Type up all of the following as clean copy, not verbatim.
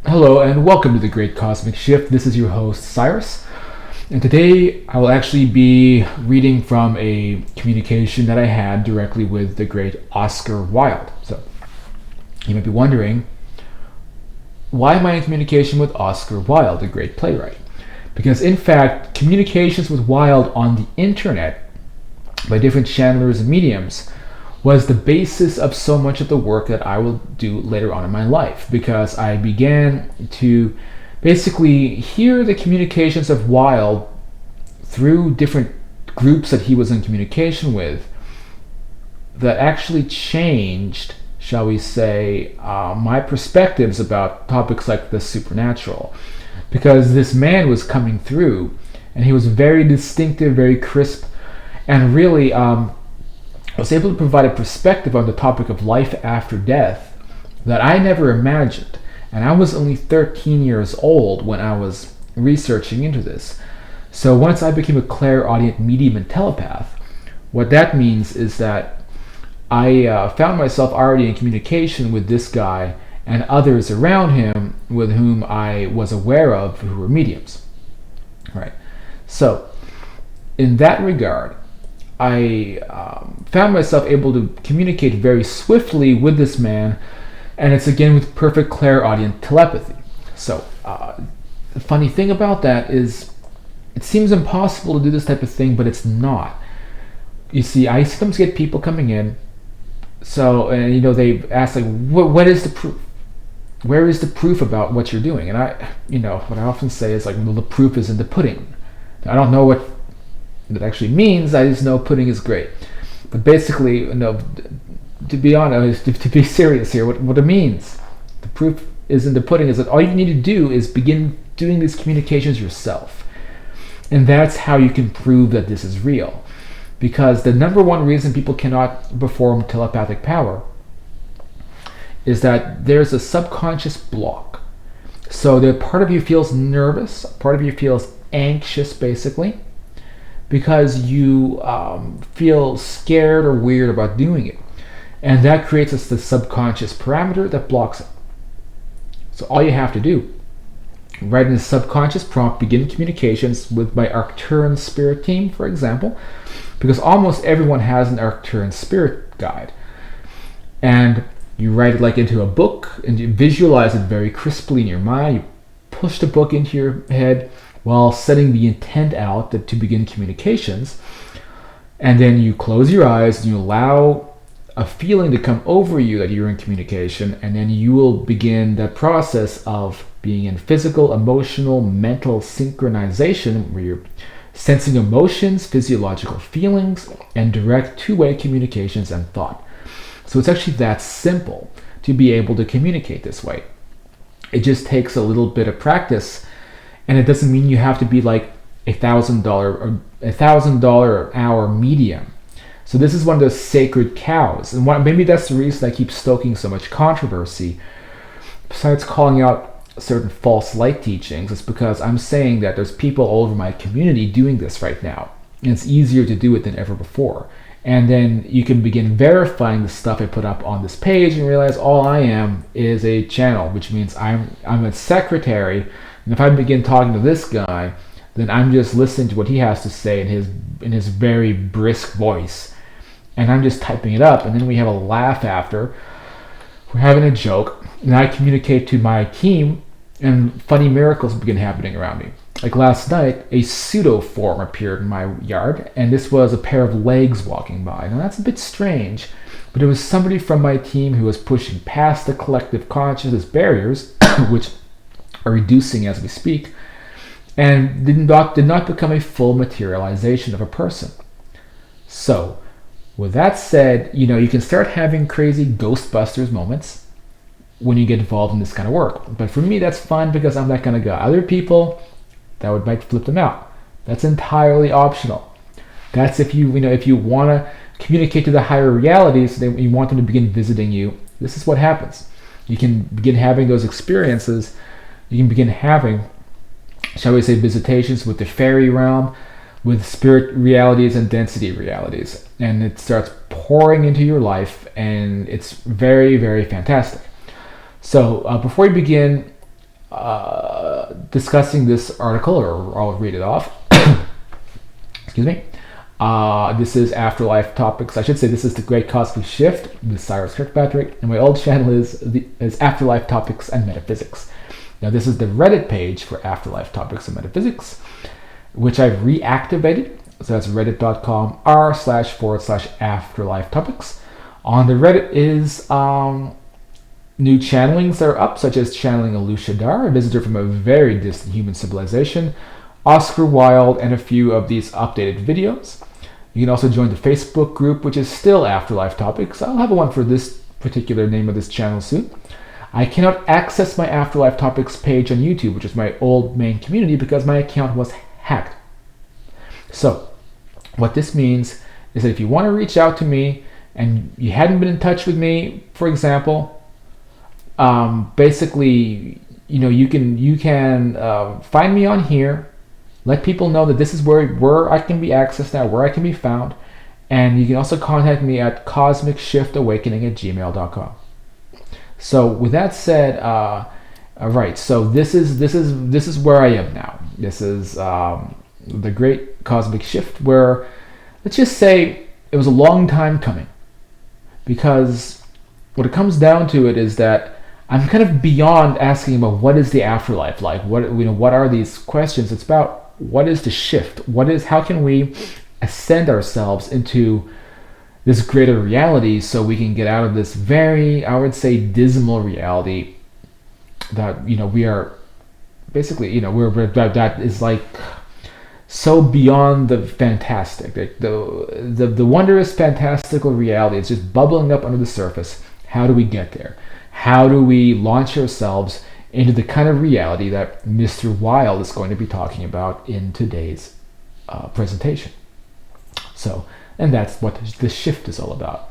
Hello and welcome to the Great Cosmic Shift. This is your host, Cyrus. And today I will actually be reading from a communication that I had directly with the great Oscar Wilde. So you might be wondering, why am I in communication with Oscar Wilde, the great playwright? Because in fact, communications with Wilde on the internet by different channelers and mediums was the basis of so much of the work that I will do later on in my life, because I began to basically hear the communications of Wilde through different groups that he was in communication with that actually changed, shall we say, my perspectives about topics like the supernatural. Because this man was coming through and he was very distinctive, very crisp, and really was able to provide a perspective on the topic of life after death that I never imagined. And I was only 13 years old when I was researching into this. So once I became a clairaudient medium and telepath, what that means is that I found myself already in communication with this guy and others around him with whom I was aware of who were mediums. Right. So in that regard, I found myself able to communicate very swiftly with this man, and it's again with perfect clairaudient telepathy. So the funny thing about that is it seems impossible to do this type of thing, but it's not. You see, I sometimes get people coming in, and they ask like, what is the proof? Where is the proof about what you're doing? And what I often say is like, well, the proof is in the pudding. I don't know what that actually means. I just know pudding is great. But basically, to be honest, to be serious here, what it means, the proof is in the pudding, is that all you need to do is begin doing these communications yourself. And that's how you can prove that this is real. Because the number one reason people cannot perform telepathic power is that there's a subconscious block. So the part of you feels nervous, part of you feels anxious, basically, because you feel scared or weird about doing it. And that creates the subconscious parameter that blocks it. So all you have to do, write in the subconscious prompt, begin communications with my Arcturan spirit team, for example, because almost everyone has an Arcturan spirit guide. And you write it like into a book, and you visualize it very crisply in your mind. You push the book into your head while setting the intent out to begin communications. And then you close your eyes and you allow a feeling to come over you that you're in communication, and then you will begin that process of being in physical, emotional, mental synchronization, where you're sensing emotions, physiological feelings, and direct two-way communications and thought. So it's actually that simple to be able to communicate this way. It just takes a little bit of practice. And it doesn't mean you have to be like $1,000 an hour medium. So this is one of those sacred cows. And maybe that's the reason I keep stoking so much controversy. Besides calling out certain false light teachings, it's because I'm saying that there's people all over my community doing this right now. And it's easier to do it than ever before. And then you can begin verifying the stuff I put up on this page and realize all I am is a channel, which means I'm a secretary. And if I begin talking to this guy, then I'm just listening to what he has to say in his very brisk voice. And I'm just typing it up, and then we have a laugh after. We're having a joke, and I communicate to my team, and funny miracles begin happening around me. Like last night, a pseudo form appeared in my yard, and this was a pair of legs walking by. Now that's a bit strange, but it was somebody from my team who was pushing past the collective consciousness barriers, which are reducing as we speak, and did not become a full materialization of a person. So, with that said, you can start having crazy Ghostbusters moments when you get involved in this kind of work. But for me, that's fun because I'm that kind of guy. Other people, that might flip them out. That's entirely optional. That's if you want to communicate to the higher realities, then you want them to begin visiting you. This is what happens. You can begin having those experiences. You can begin having, shall we say, visitations with the fairy realm, with spirit realities and density realities. And it starts pouring into your life, and it's very, very fantastic. So before we begin, discussing this article, or I'll read it off. Excuse me. This is Afterlife Topics. I should say this is The Great Cosmic Shift with Cyrus Kirkpatrick, and my old channel is Afterlife Topics and Metaphysics. Now, this is the Reddit page for Afterlife Topics and Metaphysics, which I've reactivated. So that's reddit.com/r/afterlife topics. On the Reddit is new channelings that are up, such as channeling Alusha Dar, a visitor from a very distant human civilization, Oscar Wilde, and a few of these updated videos. You can also join the Facebook group, which is still Afterlife Topics. I'll have one for this particular name of this channel soon. I cannot access my Afterlife Topics page on YouTube, which is my old main community, because my account was hacked. So, what this means is that if you want to reach out to me and you hadn't been in touch with me, for example, basically, you can find me on here. Let people know that this is where I can be accessed now, where I can be found, and you can also contact me at cosmicshiftawakening@gmail.com. So with that said, right. So this is where I am now. This is the Great Cosmic Shift, where let's just say it was a long time coming, because what it comes down to it is that I'm kind of beyond asking about what is the afterlife like. What are these questions? It's about what is the shift? How can we ascend ourselves into this greater reality so we can get out of this very, I would say, dismal reality that we are basically that is like so beyond the fantastic, the wondrous fantastical reality. It's just bubbling up under the surface. How do we get there? How do we launch ourselves into the kind of reality that Mr. Wilde is going to be talking about in today's presentation? So, and that's what the shift is all about.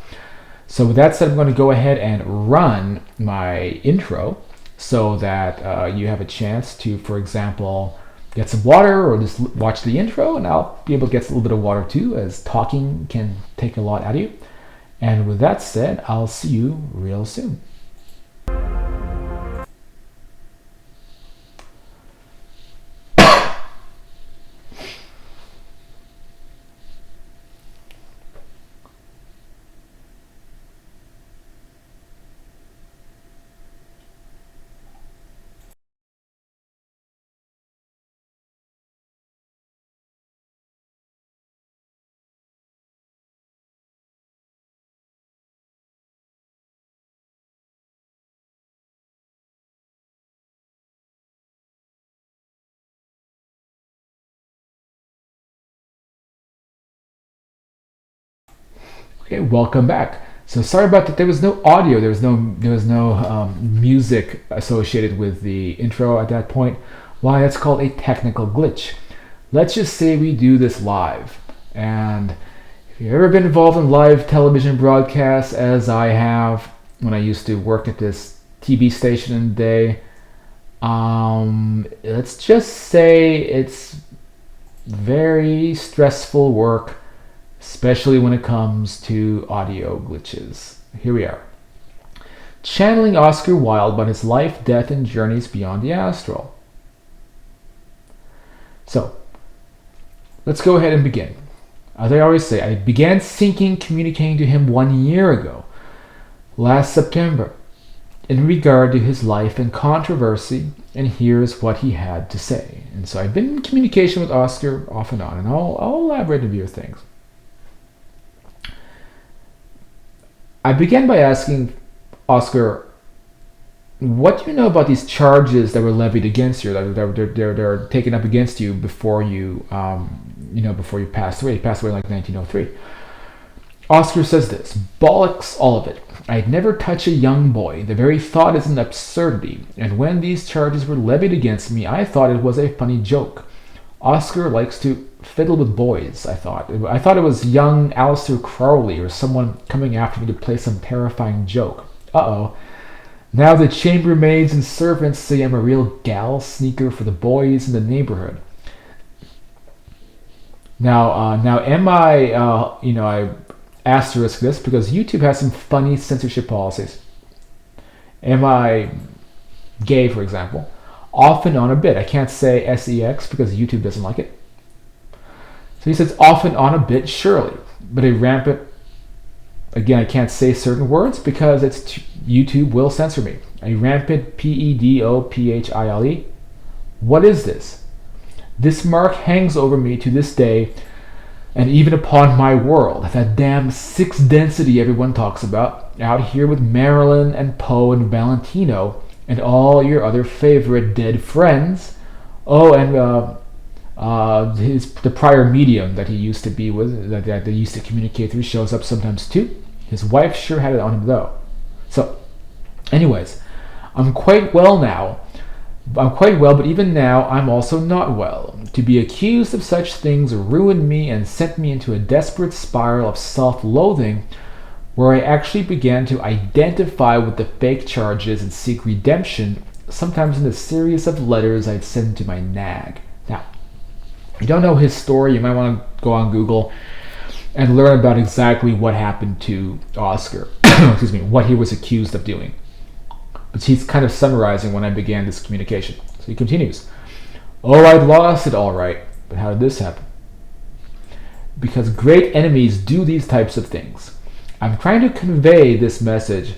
So with that said, I'm going to go ahead and run my intro so that you have a chance to, for example, get some water or just watch the intro, and I'll be able to get a little bit of water too, as talking can take a lot out of you. And with that said, I'll see you real soon. Okay, welcome back. So sorry about that. There was no audio. There was no music associated with the intro at that point. Why? That's called a technical glitch. Let's just say we do this live. And if you've ever been involved in live television broadcasts, as I have when I used to work at this TV station in the day, let's just say it's very stressful work, especially when it comes to audio glitches. Here we are. Channeling Oscar Wilde about his life, death, and journeys beyond the astral. So, let's go ahead and begin. As I always say, I began communicating to him 1 year ago, last September, in regard to his life and controversy, and here's what he had to say. And so I've been in communication with Oscar off and on, and I'll elaborate a few things. I began by asking Oscar, what do you know about these charges that were levied against you, they're taken up against you before you, before you passed away? You passed away in like 1903. Oscar says this: bollocks, all of it. I'd never touch a young boy. The very thought is an absurdity. And when these charges were levied against me, I thought it was a funny joke. Oscar likes to fiddle with boys, I thought. I thought it was young Aleister Crowley or someone coming after me to play some terrifying joke. Uh-oh. Now the chambermaids and servants say I'm a real gal sneaker for the boys in the neighborhood. Now am I, I asterisk this because YouTube has some funny censorship policies. Am I gay, for example? often on a bit. I can't say sex because YouTube doesn't like it. So he says often on a bit, surely, but a rampant, again, I can't say certain words because YouTube will censor me. A rampant pedophile. What is this? This mark hangs over me to this day, and even upon my world, that damn sixth density everyone talks about, out here with Marilyn and Poe and Valentino and all your other favorite dead friends. Oh, and the prior medium that he used to be with, that they used to communicate through, shows up sometimes too. His wife sure had it on him though. So, anyways, I'm quite well now. I'm quite well, but even now I'm also not well. To be accused of such things ruined me and sent me into a desperate spiral of self-loathing, where I actually began to identify with the fake charges and seek redemption, sometimes in a series of letters I'd send to my nag. Now, if you don't know his story, you might want to go on Google and learn about exactly what happened to Oscar. Excuse me, what he was accused of doing. But he's kind of summarizing when I began this communication. So he continues. Oh, I'd lost it all right, but how did this happen? Because great enemies do these types of things. I'm trying to convey this message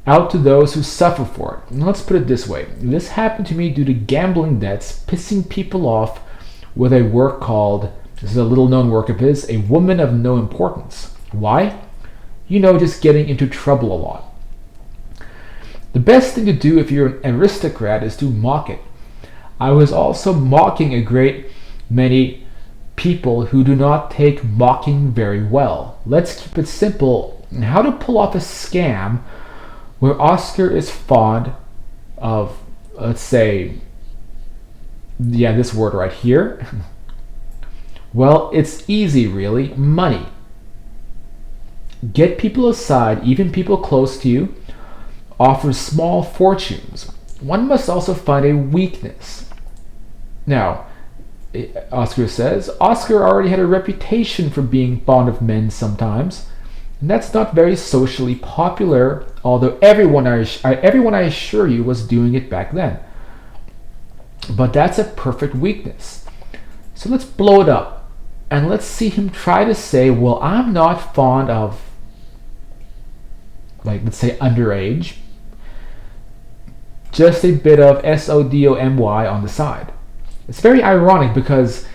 out to those who suffer for it. And let's put it this way. This happened to me due to gambling debts, pissing people off with a work called, this is a little known work of his, A Woman of No Importance. Why? You know, just getting into trouble a lot. The best thing to do if you're an aristocrat is to mock it. I was also mocking a great many people who do not take mocking very well. Let's keep it simple. How to pull off a scam where Oscar is fond of, let's say, this word right here. Well, it's easy really. Money. Get people aside, even people close to you. Offer small fortunes. One must also find a weakness. Now, Oscar says, Oscar already had a reputation for being fond of men sometimes, and that's not very socially popular, although everyone I assure you was doing it back then. But that's a perfect weakness. So let's blow it up, and let's see him try to say, well, I'm not fond of, let's say, underage. Just a bit of SODOMY on the side. It's very ironic because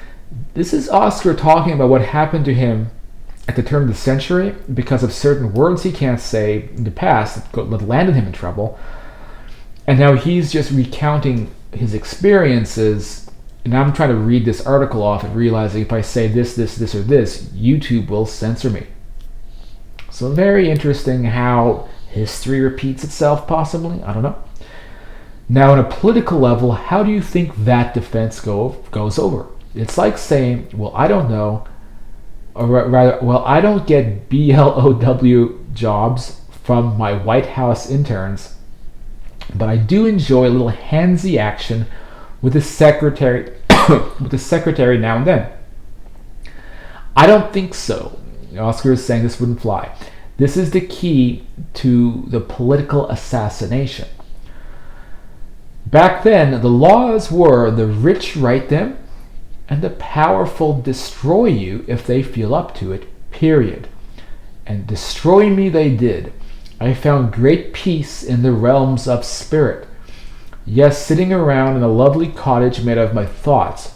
this is Oscar talking about what happened to him at the turn of the century because of certain words he can't say in the past that landed him in trouble. And now he's just recounting his experiences, and I'm trying to read this article off and realizing if I say this, or this, YouTube will censor me. So very interesting how history repeats itself, possibly. I don't know. Now, on a political level, how do you think that defense goes over? It's like saying, well, I don't know, or rather, well, I don't get BLOW jobs from my White House interns, but I do enjoy a little handsy action with the secretary, now and then. I don't think so. Oscar is saying this wouldn't fly. This is the key to the political assassination. Back then, the laws were the rich write them and the powerful destroy you if they feel up to it, period. And destroy me they did. I found great peace in the realms of spirit. Yes, sitting around in a lovely cottage made of my thoughts.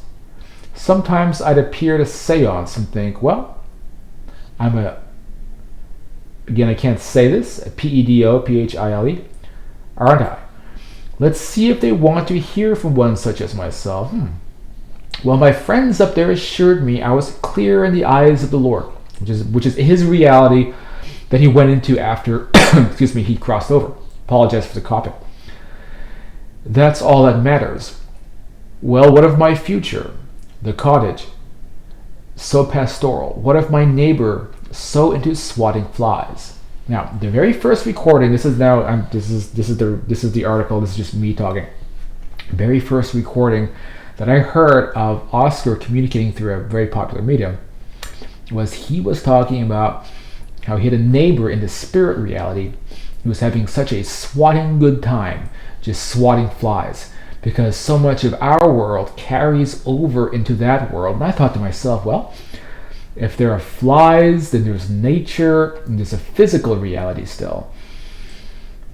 Sometimes I'd appear at a seance and think, well, again, I can't say this, a pedophile, aren't I? Let's see if they want to hear from one such as myself. Well, my friends up there assured me I was clear in the eyes of the Lord, which is his reality that he went into after, he crossed over. Apologize for the coughing. That's all that matters. Well, what of my future? The cottage, so pastoral. What of my neighbor, so into swatting flies? Now, the very first recording. This is the article. This is just me talking. Very first recording that I heard of Oscar communicating through a very popular medium was he was talking about how he had a neighbor in the spirit reality who was having such a swatting good time, just swatting flies. because so much of our world carries over into that world. And I thought to myself, well, if there are flies, then there's nature, and there's a physical reality still.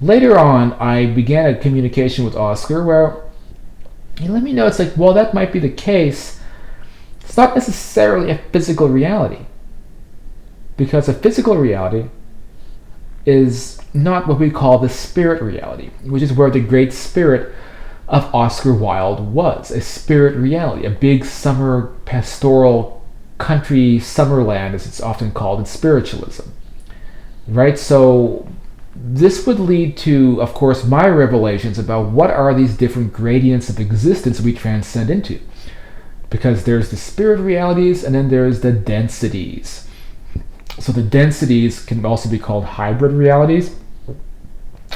Later on, I began a communication with Oscar where he let me know, it's like, well, that might be the case. It's not necessarily a physical reality, because a physical reality is not what we call the spirit reality, which is where the great spirit of Oscar Wilde was. A spirit reality, a big summer pastoral country summerland, as it's often called in spiritualism. Right? So this would lead to, of course, my revelations about what are these different gradients of existence we transcend into. Because there's the spirit realities, and then there's the densities. So the densities can also be called hybrid realities.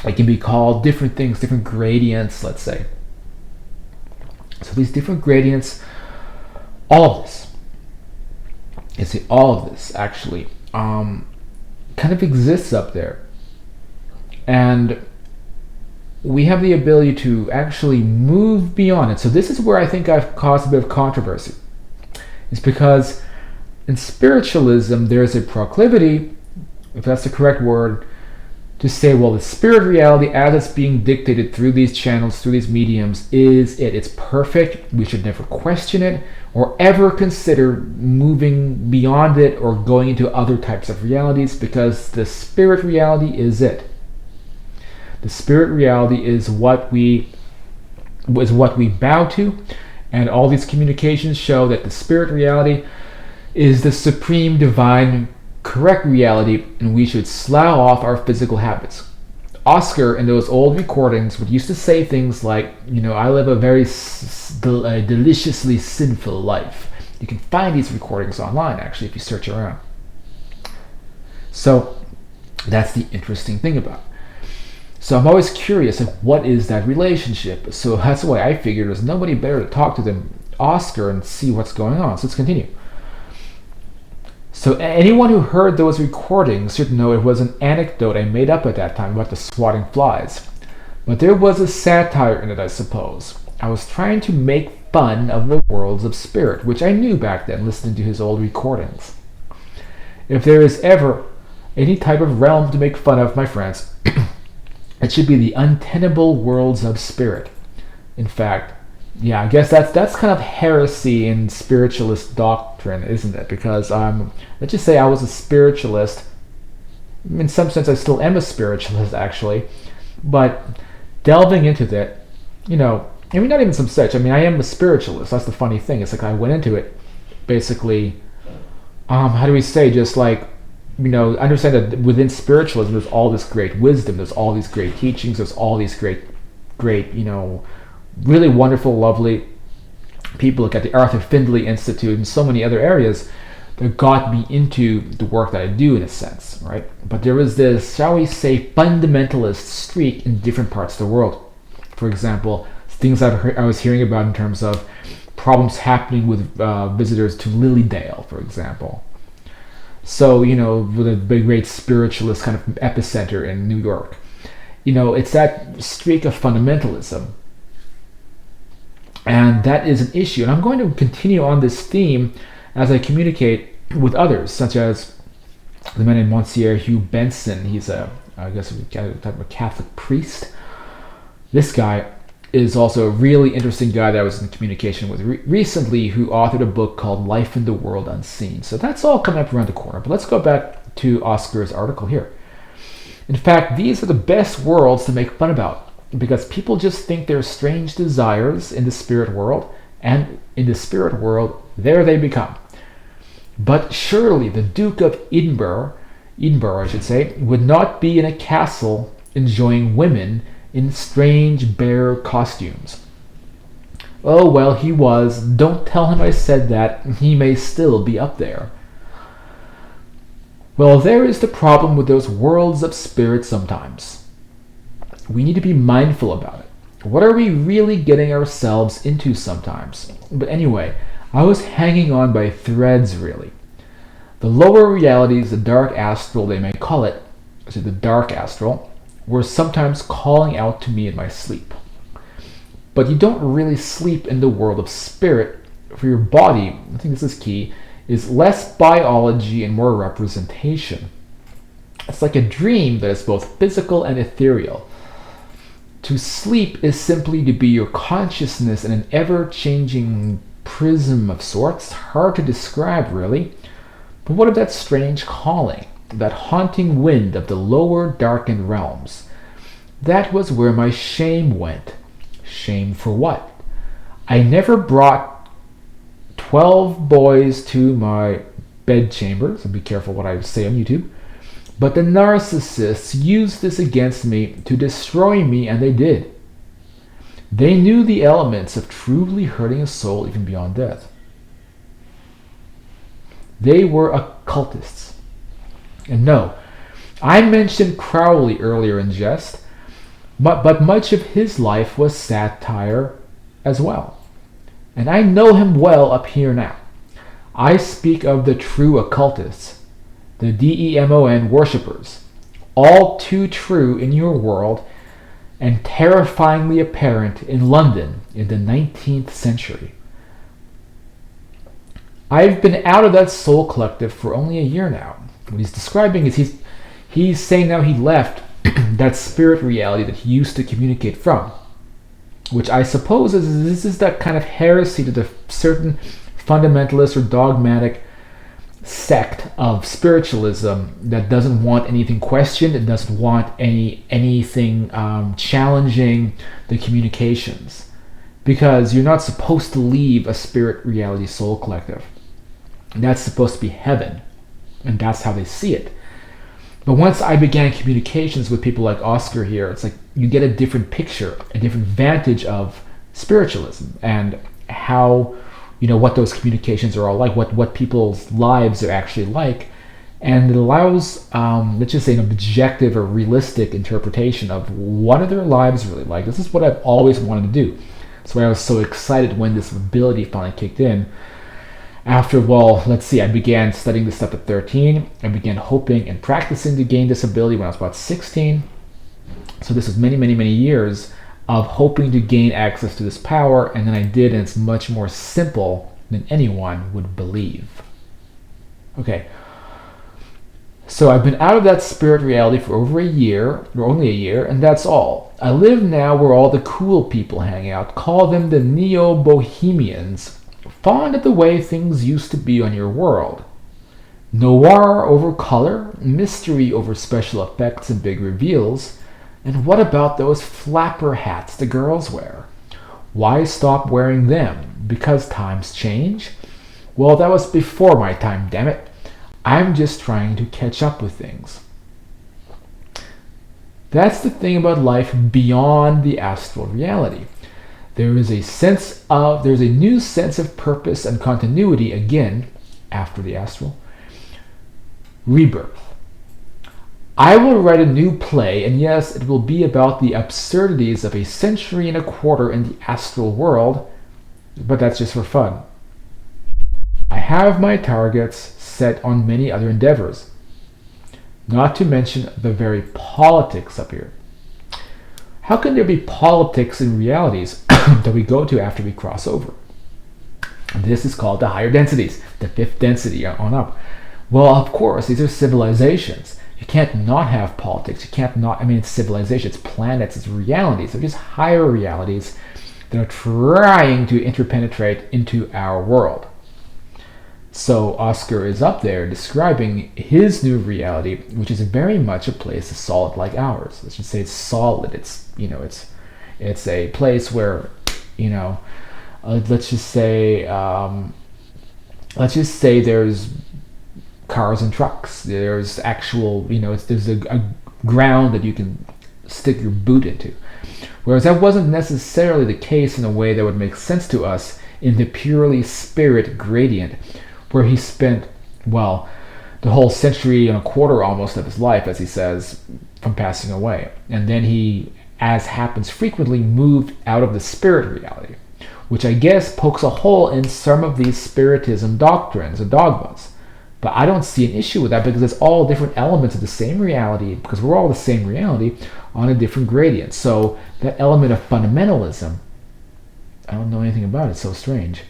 It can be called different things, different gradients, let's say. So these different gradients, all of this actually kind of exists up there. And we have the ability to actually move beyond it. So this is where I think I've caused a bit of controversy. It's because in spiritualism, there's a proclivity, if that's the correct word, to say, well, the spirit reality as it's being dictated through these channels, through these mediums, is it. It's perfect. We should never question it or ever consider moving beyond it or going into other types of realities, because the spirit reality is it. The spirit reality is what we bow to, and all these communications show that the spirit reality is the supreme divine correct reality, and we should slough off our physical habits. Oscar in those old recordings would used to say things like, I live a very deliciously sinful life. You can find these recordings online, actually, if you search around. So that's the interesting thing about it. So I'm always curious of what is that relationship. So that's why I figured there's nobody better to talk to than Oscar and see what's going on. So let's continue. So anyone who heard those recordings should know it was an anecdote I made up at that time about the swatting flies. But there was a satire in it, I suppose. I was trying to make fun of the worlds of spirit, which I knew back then listening to his old recordings. If there is ever any type of realm to make fun of, my friends, it should be the untenable worlds of spirit. In fact, yeah, I guess that's kind of heresy in spiritualist doctrine, isn't it? Because let's just say I was a spiritualist. In some sense, I still am a spiritualist, actually. But delving into that, not even some such. I mean, I am a spiritualist. That's the funny thing. It's like I went into it, basically, how do we say, just like, understand that within spiritualism, there's all this great wisdom, there's all these great teachings, there's all these great, really wonderful, lovely people like at the Arthur Findlay Institute and so many other areas that got me into the work that I do, in a sense, right? But there was this, shall we say, fundamentalist streak in different parts of the world. For example, things I was hearing about in terms of problems happening with visitors to Lilydale, for example. So, with a big, great spiritualist kind of epicenter in New York. It's that streak of fundamentalism. And that is an issue. And I'm going to continue on this theme as I communicate with others, such as the man named Monsieur Hugh Benson. He's a Catholic priest. This guy is also a really interesting guy that I was in communication with recently, who authored a book called Life in the World Unseen. So that's all coming up around the corner. But let's go back to Oscar's article here. In fact, these are the best worlds to make fun about, because people just think there's strange desires in the spirit world, and in the spirit world, there they become. But surely the Duke of Edinburgh, I should say, would not be in a castle enjoying women in strange bear costumes. Oh, well, he was. Don't tell him I said that. He may still be up there. Well, there is the problem with those worlds of spirit sometimes. We need to be mindful about it. What are we really getting ourselves into sometimes? But anyway, I was hanging on by threads, really. The lower realities, the dark astral, they may call it, the dark astral, were sometimes calling out to me in my sleep. but you don't really sleep in the world of spirit. For your body, I think this is key, is less biology and more representation. It's like a dream that is both physical and ethereal. To sleep is simply to be your consciousness in an ever-changing prism of sorts. Hard to describe, really. But what of that strange calling, that haunting wind of the lower darkened realms? That was where my shame went. Shame for what? I never brought 12 boys to my bedchamber, so be careful what I say on YouTube. But the narcissists used this against me to destroy me, and they did. They knew the elements of truly hurting a soul even beyond death. They were occultists. And no, I mentioned Crowley earlier in jest, but much of his life was satire as well. And I know him well up here now. I speak of the true occultists, the demon worshippers, all too true in your world and terrifyingly apparent in London in the 19th century. I've been out of that soul collective for only a year now. What he's describing is he's saying now he left that spirit reality that he used to communicate from, which I suppose is that kind of heresy to the certain fundamentalist or dogmatic sect of spiritualism that doesn't want anything questioned, it doesn't want anything challenging the communications, because you're not supposed to leave a spirit reality soul collective. That's supposed to be heaven, and that's how they see it. But once I began communications with people like Oscar here, it's like you get a different picture, a different vantage of spiritualism and how, what those communications are all like, what people's lives are actually like. And it allows, let's just say, an objective or realistic interpretation of what are their lives really like. This is what I've always wanted to do. That's why I was so excited when this ability finally kicked in. After, I began studying this stuff at 13. I began hoping and practicing to gain this ability when I was about 16. So this was many, many, many years of hoping to gain access to this power, and then I did, and it's much more simple than anyone would believe. Okay, so I've been out of that spirit reality for over a year, or only a year, and that's all. I live now where all the cool people hang out. Call them the neo-bohemians, fond of the way things used to be on your world. Noir over color, mystery over special effects and big reveals. And what about those flapper hats the girls wear? Why stop wearing them? Because times change? Well, that was before my time, damn it. I'm just trying to catch up with things. That's the thing about life beyond the astral reality. There's a new sense of purpose and continuity again after the astral. Rebirth. I will write a new play, and yes, it will be about the absurdities of a century and a quarter in the astral world, but that's just for fun. I have my targets set on many other endeavors, not to mention the very politics up here. How can there be politics in realities that we go to after we cross over? This is called the higher densities, the fifth density on up. Well, of course, these are civilizations. You can't not have politics. It's civilization, it's planets, it's realities. They're just higher realities that are trying to interpenetrate into our world. So Oscar is up there describing his new reality, which is very much a place that's solid like ours. Let's just say it's solid. It's a place where, let's just say there's cars and trucks. There's actual, there's a ground that you can stick your boot into. Whereas that wasn't necessarily the case in a way that would make sense to us in the purely spirit gradient, where he spent, the whole century and a quarter almost of his life, as he says, from passing away. And then he, as happens frequently, moved out of the spirit reality, which I guess pokes a hole in some of these spiritism doctrines and dogmas. But I don't see an issue with that, because it's all different elements of the same reality, because we're all the same reality on a different gradient. So that element of fundamentalism I don't know anything about it. It's so strange.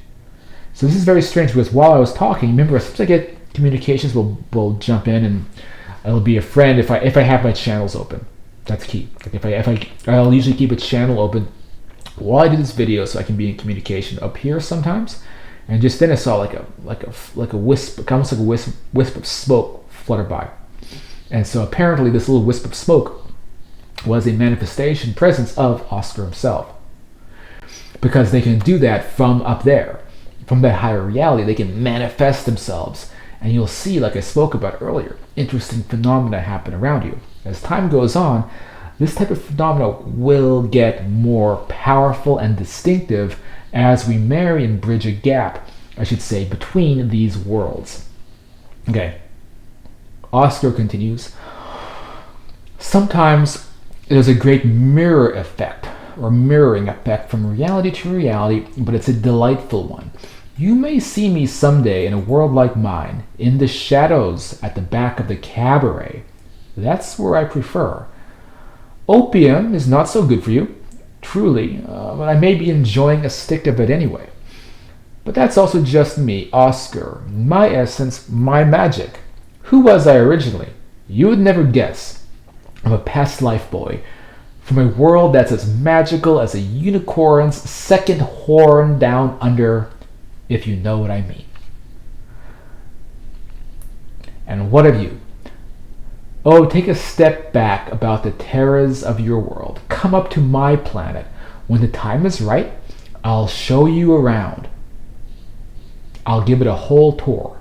So this is very strange because while I was talking, remember, as soon as I get communications, will jump in and it'll be a friend if I have my channels open. That's key. Like I'll usually keep a channel open while I do this video so I can be in communication up here sometimes. And just then I saw like a wisp, almost like a wisp of smoke flutter by. And so apparently this little wisp of smoke was a manifestation presence of Oscar himself. Because they can do that from up there, from that higher reality. They can manifest themselves. And you'll see, like I spoke about earlier, interesting phenomena happen around you. As time goes on, this type of phenomena will get more powerful and distinctive as we marry and bridge a gap, I should say, between these worlds. Okay. Oscar continues. Sometimes there's a great mirror effect or mirroring effect from reality to reality, but it's a delightful one. You may see me someday in a world like mine, in the shadows at the back of the cabaret. That's where I prefer. Opium is not so good for you, truly, but I may be enjoying a stick of it anyway. But that's also just me, Oscar, my essence, my magic. Who was I originally? You would never guess. I'm a past life boy from a world that's as magical as a unicorn's second horn down under, if you know what I mean. And what of you? Oh, take a step back about the terrors of your world. Come up to my planet. When the time is right, I'll show you around. I'll give it a whole tour.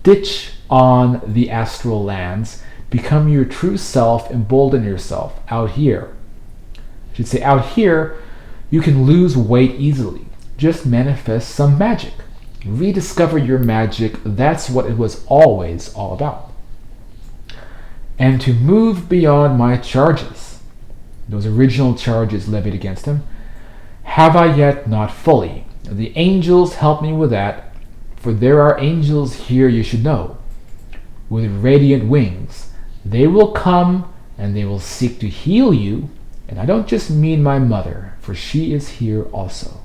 Ditch on the astral lands. Become your true self. Embolden yourself. Out here. I should say out here, you can lose weight easily. Just manifest some magic. Rediscover your magic. That's what it was always all about. And to move beyond my charges, those original charges levied against him, have I yet not fully. The angels help me with that, for there are angels here you should know, with radiant wings. They will come and they will seek to heal you, and I don't just mean my mother, for she is here also.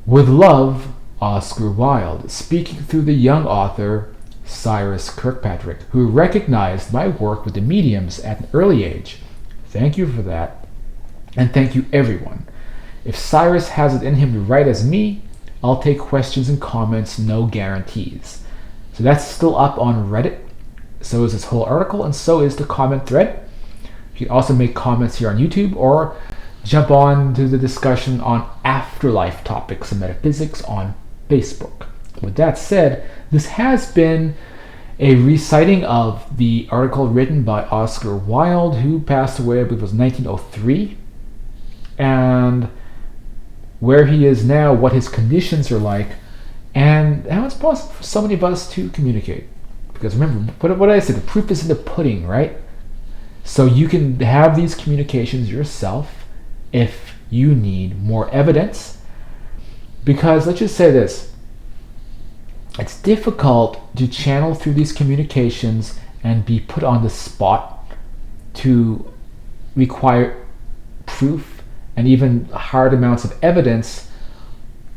With love, Oscar Wilde, speaking through the young author, Cyrus Kirkpatrick, who recognized my work with the mediums at an early age. Thank you for that. And thank you everyone. If Cyrus has it in him to write as me, I'll take questions and comments, no guarantees. So that's still up on Reddit. So is this whole article, and so is the comment thread. You can also make comments here on YouTube or jump on to the discussion on Afterlife Topics and Metaphysics on Facebook. With that said, this has been a reciting of the article written by Oscar Wilde, who passed away, I believe it was 1903, and where he is now, what his conditions are like, and how it's possible for so many of us to communicate. Because remember, what I said, the proof is in the pudding, right? So you can have these communications yourself if you need more evidence. Because let's just say this. It's difficult to channel through these communications and be put on the spot to require proof and even hard amounts of evidence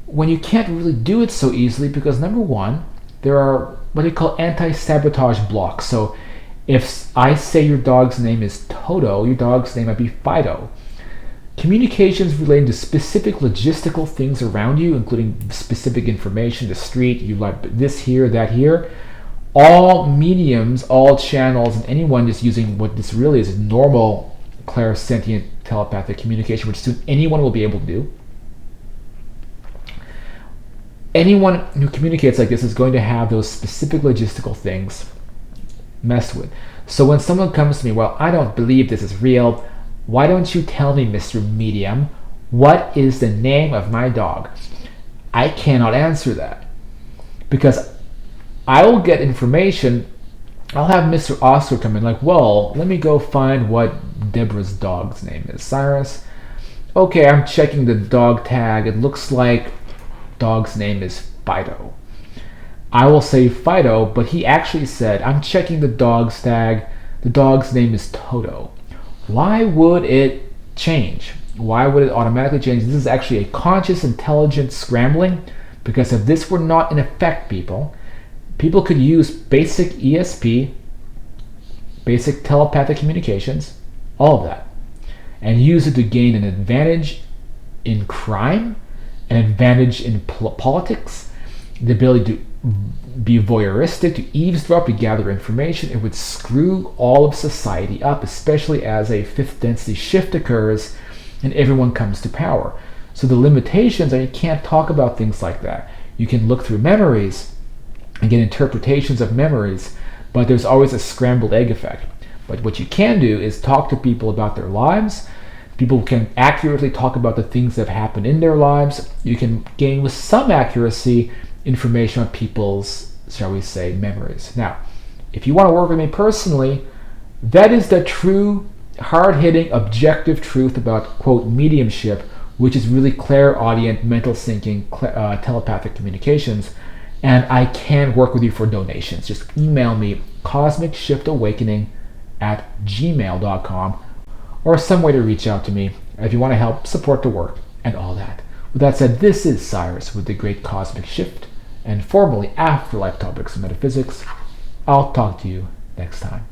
when you can't really do it so easily because, number one, there are what they call anti-sabotage blocks. So if I say your dog's name is Toto, your dog's name might be Fido. Communications relating to specific logistical things around you, including specific information, the street, you like this here, that here, all mediums, all channels, and anyone just using what this really is normal clairsentient telepathic communication, which soon anyone will be able to do. Anyone who communicates like this is going to have those specific logistical things messed with. So when someone comes to me, well, I don't believe this is real, why don't you tell me, Mr. Medium, what is the name of my dog? I cannot answer that because I will get information. I'll have Mr. Oscar come in like, well, let me go find what Deborah's dog's name is. Cyrus? Okay, I'm checking the dog tag. It looks like dog's name is Fido. I will say Fido, but he actually said, I'm checking the dog's tag. The dog's name is Toto. Why would it change? Why would it automatically change? This is actually a conscious, intelligent scrambling, because if this were not in effect, people could use basic ESP, basic telepathic communications, all of that, and use it to gain an advantage in crime, an advantage in politics, the ability to be voyeuristic, to eavesdrop, to gather information. It would screw all of society up, especially as a fifth density shift occurs and everyone comes to power. So the limitations are you can't talk about things like that. You can look through memories and get interpretations of memories, but there's always a scrambled egg effect. But what you can do is talk to people about their lives. People can accurately talk about the things that have happened in their lives. You can gain with some accuracy information on people's, shall we say, memories. Now, if you want to work with me personally, that is the true, hard-hitting, objective truth about, quote, mediumship, which is really clairaudient, mental syncing, telepathic communications. And I can work with you for donations. Just email me, cosmicshiftawakening@gmail.com, or some way to reach out to me if you want to help support the work and all that. With that said, this is Cyrus with the Great Cosmic Shift, and formerly Afterlife Topics and Metaphysics. I'll talk to you next time.